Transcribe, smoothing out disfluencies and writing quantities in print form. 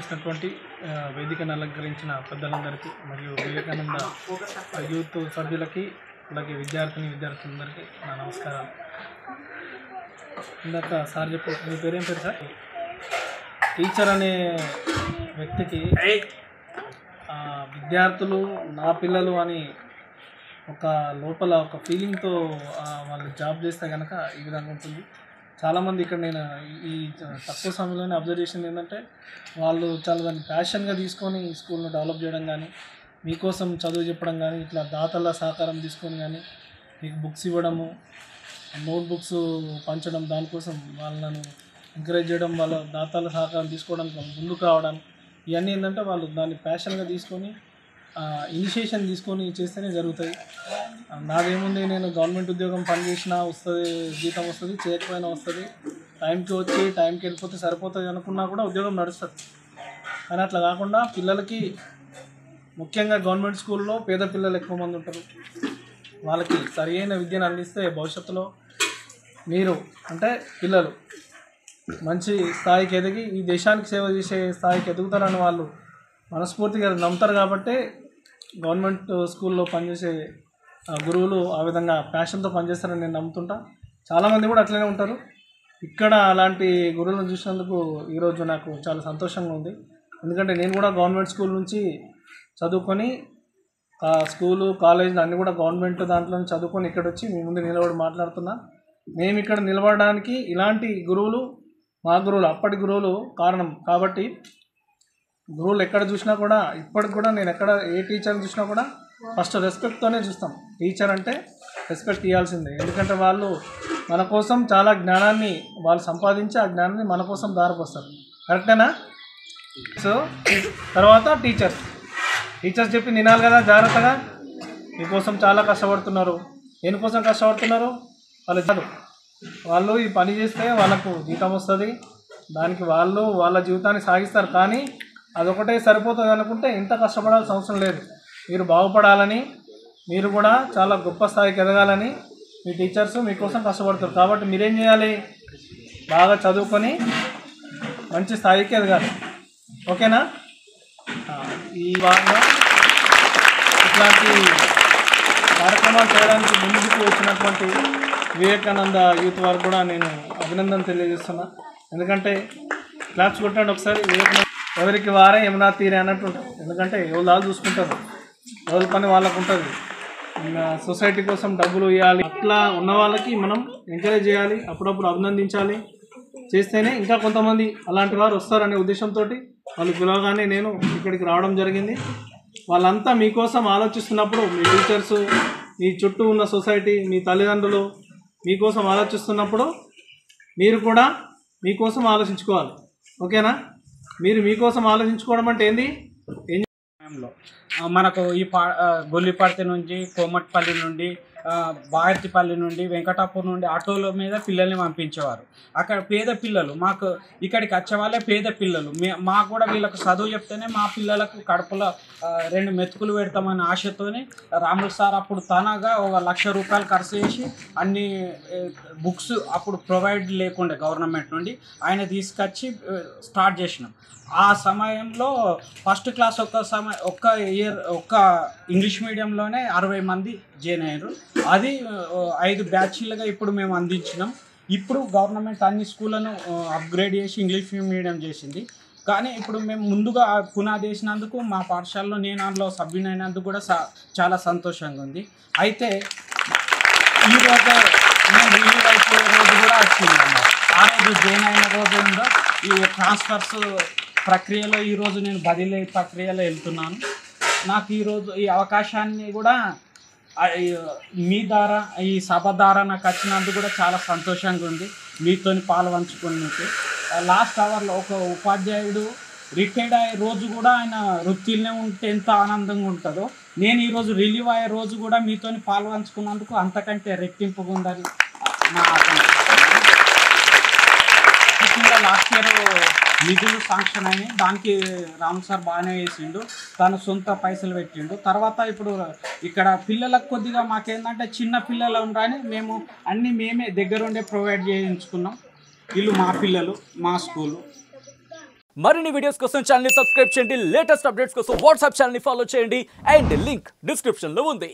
చేసినటువంటి వేదికను అలంకరించిన పెద్దలందరికీ మరియు వివేకానంద యూత్ సభ్యులకి అలాగే విద్యార్థులందరికీ నా నమస్కారాలు. ఇందాక సార్ చెప్పి మీ పేరేం పేరు సార్? టీచర్ అనే వ్యక్తికి విద్యార్థులు నా పిల్లలు అని ఒక లోపల ఒక ఫీలింగ్తో వాళ్ళు జాబ్ చేస్తే కనుక ఈ విధంగా ఉంటుంది. చాలామంది ఇక్కడ నేను ఈ తక్కువ సమయంలోనే అబ్జర్వ్ చేసింది ఏంటంటే వాళ్ళు చాలా దాన్ని ప్యాషన్గా తీసుకొని ఈ స్కూల్ను డెవలప్ చేయడం కానీ, మీకోసం చదువు చెప్పడం కానీ, ఇట్లా దాతల సహకారం తీసుకొని కానీ మీకు బుక్స్ ఇవ్వడము, నోట్బుక్స్ పంచడం, దానికోసం వాళ్ళను ఎంకరేజ్ చేయడం, వాళ్ళ దాతల సహకారం తీసుకోవడానికి ముందుకు రావడం, ఇవన్నీ ఏంటంటే వాళ్ళు దాన్ని ప్యాషన్గా తీసుకొని ఇనిషియేషన్ తీసుకొని చేస్తేనే జరుగుతాయి. నాదేముంది, నేను గవర్నమెంట్ ఉద్యోగం పనిచేసినా వస్తుంది, జీతం వస్తుంది, చేయకపోయినా వస్తుంది, టైంకి వచ్చి టైంకి వెళ్ళిపోతే సరిపోతుంది అనుకున్నా కూడా ఉద్యోగం నడుస్తుంది. కానీ అట్లా కాకుండా పిల్లలకి, ముఖ్యంగా గవర్నమెంట్ స్కూల్లో పేద పిల్లలు ఎక్కువ మంది ఉంటారు. వాళ్ళకి సరైన విద్యను అందిస్తే భవిష్యత్తులో మీరు అంటే పిల్లలు మంచి స్థాయికి ఎదిగి ఈ దేశానికి సేవ చేసే స్థాయికి ఎదుగుతారని వాళ్ళు మనస్ఫూర్తిగా నమ్ముతారు. కాబట్టి గవర్నమెంట్ స్కూల్లో పనిచేసే గురువులు ఆ విధంగా ప్యాషన్తో పనిచేస్తారని నేను నమ్ముతుంటా. చాలామంది కూడా అట్లనే ఉంటారు. ఇక్కడ అలాంటి గురువులను చూసినందుకు ఈరోజు నాకు చాలా సంతోషంగా ఉంది. ఎందుకంటే నేను కూడా గవర్నమెంట్ స్కూల్ నుంచి చదువుకొని స్కూలు కాలేజీలు అన్నీ కూడా గవర్నమెంట్ దాంట్లో చదువుకొని ఇక్కడ వచ్చి మీ ముందు నిలబడి మాట్లాడుతున్నా. మేము ఇక్కడ నిలబడడానికి ఇలాంటి గురువులు, మా గురువులు, అప్పటి గురువులు కారణం. కాబట్టి గురువులు ఎక్కడ చూసినా కూడా, ఇప్పటికి కూడా నేను ఎక్కడ ఏ టీచర్ని చూసినా కూడా ఫస్ట్ రెస్పెక్ట్తోనే చూస్తాం. టీచర్ అంటే రెస్పెక్ట్ ఇవ్వాల్సిందే. ఎందుకంటే వాళ్ళు మన కోసం చాలా జ్ఞానాన్ని వాళ్ళు సంపాదించి ఆ జ్ఞానాన్ని మన కోసం దారిపోస్తారు. కరెక్టేనా? సో తర్వాత టీచర్స్ చెప్పి వినాలి కదా జాగ్రత్తగా. మీకోసం చాలా కష్టపడుతున్నారు. దేనికోసం కష్టపడుతున్నారు? వాళ్ళు ఈ పని చేస్తే వాళ్ళకు జీతం వస్తుంది, దానికి వాళ్ళు వాళ్ళ జీవితాన్ని సాగిస్తారు. కానీ అదొకటే సరిపోతుంది అనుకుంటే ఇంత కష్టపడాల్సిన అవసరం లేదు. మీరు బాగుపడాలని, మీరు కూడా చాలా గొప్ప స్థాయికి ఎదగాలని మీ టీచర్స్ మీకోసం కష్టపడతారు. కాబట్టి మీరేం చేయాలి? బాగా చదువుకొని మంచి స్థాయికి ఎదగాలి. ఓకేనా? ఈ వారంలో ఇట్లాంటి కార్యక్రమాలు చేయడానికి ముందుకు వచ్చినటువంటి వివేకానంద యూత్ వారికి కూడా నేను అభినందన తెలియజేస్తున్నా. ఎందుకంటే క్లాప్స్ కొట్టండి ఒకసారి. వివేకానంద ఎవరికి వారే యమునా తీరే అన్నట్టు ఉంటుంది. ఎందుకంటే ఎవరు చూసుకుంటారు, ఎవరి పని వాళ్ళకు ఉంటుంది. సొసైటీ కోసం డబ్బులు ఇవ్వాలి, అట్లా ఉన్న వాళ్ళకి మనం ఎంకరేజ్ చేయాలి, అప్పుడప్పుడు అభినందించాలి. చేస్తేనే ఇంకా కొంతమంది అలాంటి వారు వస్తారనే ఉద్దేశంతో వాళ్ళు పిలవగానే నేను ఇక్కడికి రావడం జరిగింది. వాళ్ళంతా మీకోసం ఆలోచిస్తున్నప్పుడు, మీ టీచర్స్, మీ చుట్టూ ఉన్న సొసైటీ, మీ తల్లిదండ్రులు మీకోసం ఆలోచిస్తున్నప్పుడు మీరు కూడా మీకోసం ఆలోచించుకోవాలి. ఓకేనా? మీరు మీకోసం ఆలోచించుకోవడం అంటే ఏంది? మనకు ఈ గొల్లిపర్తి నుంచి, కోమట్పల్లి నుండి, బాయర్తిపల్లి నుండి, వెంకటాపూర్ నుండి ఆటోల మీద పిల్లల్ని పంపించేవారు. అక్కడ పేద పిల్లలు, మాకు ఇక్కడికి వచ్చేవాళ్ళే పేద పిల్లలు. మాకు కూడా వీళ్ళకు చదువు చెప్తేనే మా పిల్లలకు కడుపులో 2 మెతుకులు పెడతామని ఆశతోని రాములు సార్ అప్పుడు తనగా ఒక ₹1,00,000 ఖర్చు చేసి అన్ని బుక్స్ అప్పుడు ప్రొవైడ్ లేకుండే గవర్నమెంట్ నుండి ఆయన తీసుకొచ్చి స్టార్ట్ చేసినాం. ఆ సమయంలో ఫస్ట్ క్లాస్ ఒక్క ఇంగ్లీష్ మీడియంలోనే 60 మంది జాయిన్ అయ్యారు. అది 5 బ్యాచ్లుగా ఇప్పుడు మేము అందించినాం. ఇప్పుడు గవర్నమెంట్ అన్ని స్కూళ్ళను అప్గ్రేడ్ చేసి ఇంగ్లీష్ మీడియం చేసింది. కానీ ఇప్పుడు మేము ముందుగా పునాది వేసినందుకు మా పాఠశాలలో నేను అందులో సభ్యునైనందుకు కూడా చాలా సంతోషంగా ఉంది. అయితే ఈరోజు మేము రిలీవ్ అయిపోయే రోజు కూడా వచ్చింది అన్నమాట. ఆ రోజు జాయిన్ అయిన రోజు ఉందో ఈ ట్రాన్స్ఫర్స్ ప్రక్రియలో ఈరోజు నేను బదిలీ ప్రక్రియలో వెళ్తున్నాను. నాకు ఈరోజు ఈ అవకాశాన్ని కూడా మీ ద్వారా, ఈ సభ ద్వారా నాకు వచ్చినందుకు కూడా చాలా సంతోషంగా ఉంది. మీతో పాల్పంచుకున్నట్టు లాస్ట్ అవర్లో ఒక ఉపాధ్యాయుడు రిటైర్డ్ అయ్యే రోజు కూడా ఆయన వృత్తిలోనే ఉంటే ఎంత ఆనందంగా ఉంటుందో, నేను ఈరోజు రిలీవ్ అయ్యే రోజు కూడా మీతో పాల్పంచుకున్నందుకు అంతకంటే రెట్టింపుగా ఉందని నా ఆకాంక్ష. లాస్ట్ ఇయర్ నిధులు శాంక్షన్ అయినాయి. దానికి రామ్ సార్ బాగానే వేసిండు, తను సొంత పైసలు పెట్టిండు. తర్వాత ఇప్పుడు ఇక్కడ పిల్లలకు కొద్దిగా మాకేంటంటే చిన్న పిల్లలు ఉండని మేము అన్నీ మేమే దగ్గరుండే ప్రొవైడ్ చేయించుకున్నాం. వీళ్ళు మా పిల్లలు, మా స్కూలు. మరిన్ని వీడియోస్ కోసం ఛానల్ ని సబ్స్క్రైబ్ చేయండి, లేటెస్ట్ అప్డేట్స్ కోసం వాట్సాప్ ఛానల్ ని ఫాలో చేయండి అండ్ లింక్ డిస్క్రిప్షన్ లో ఉంది.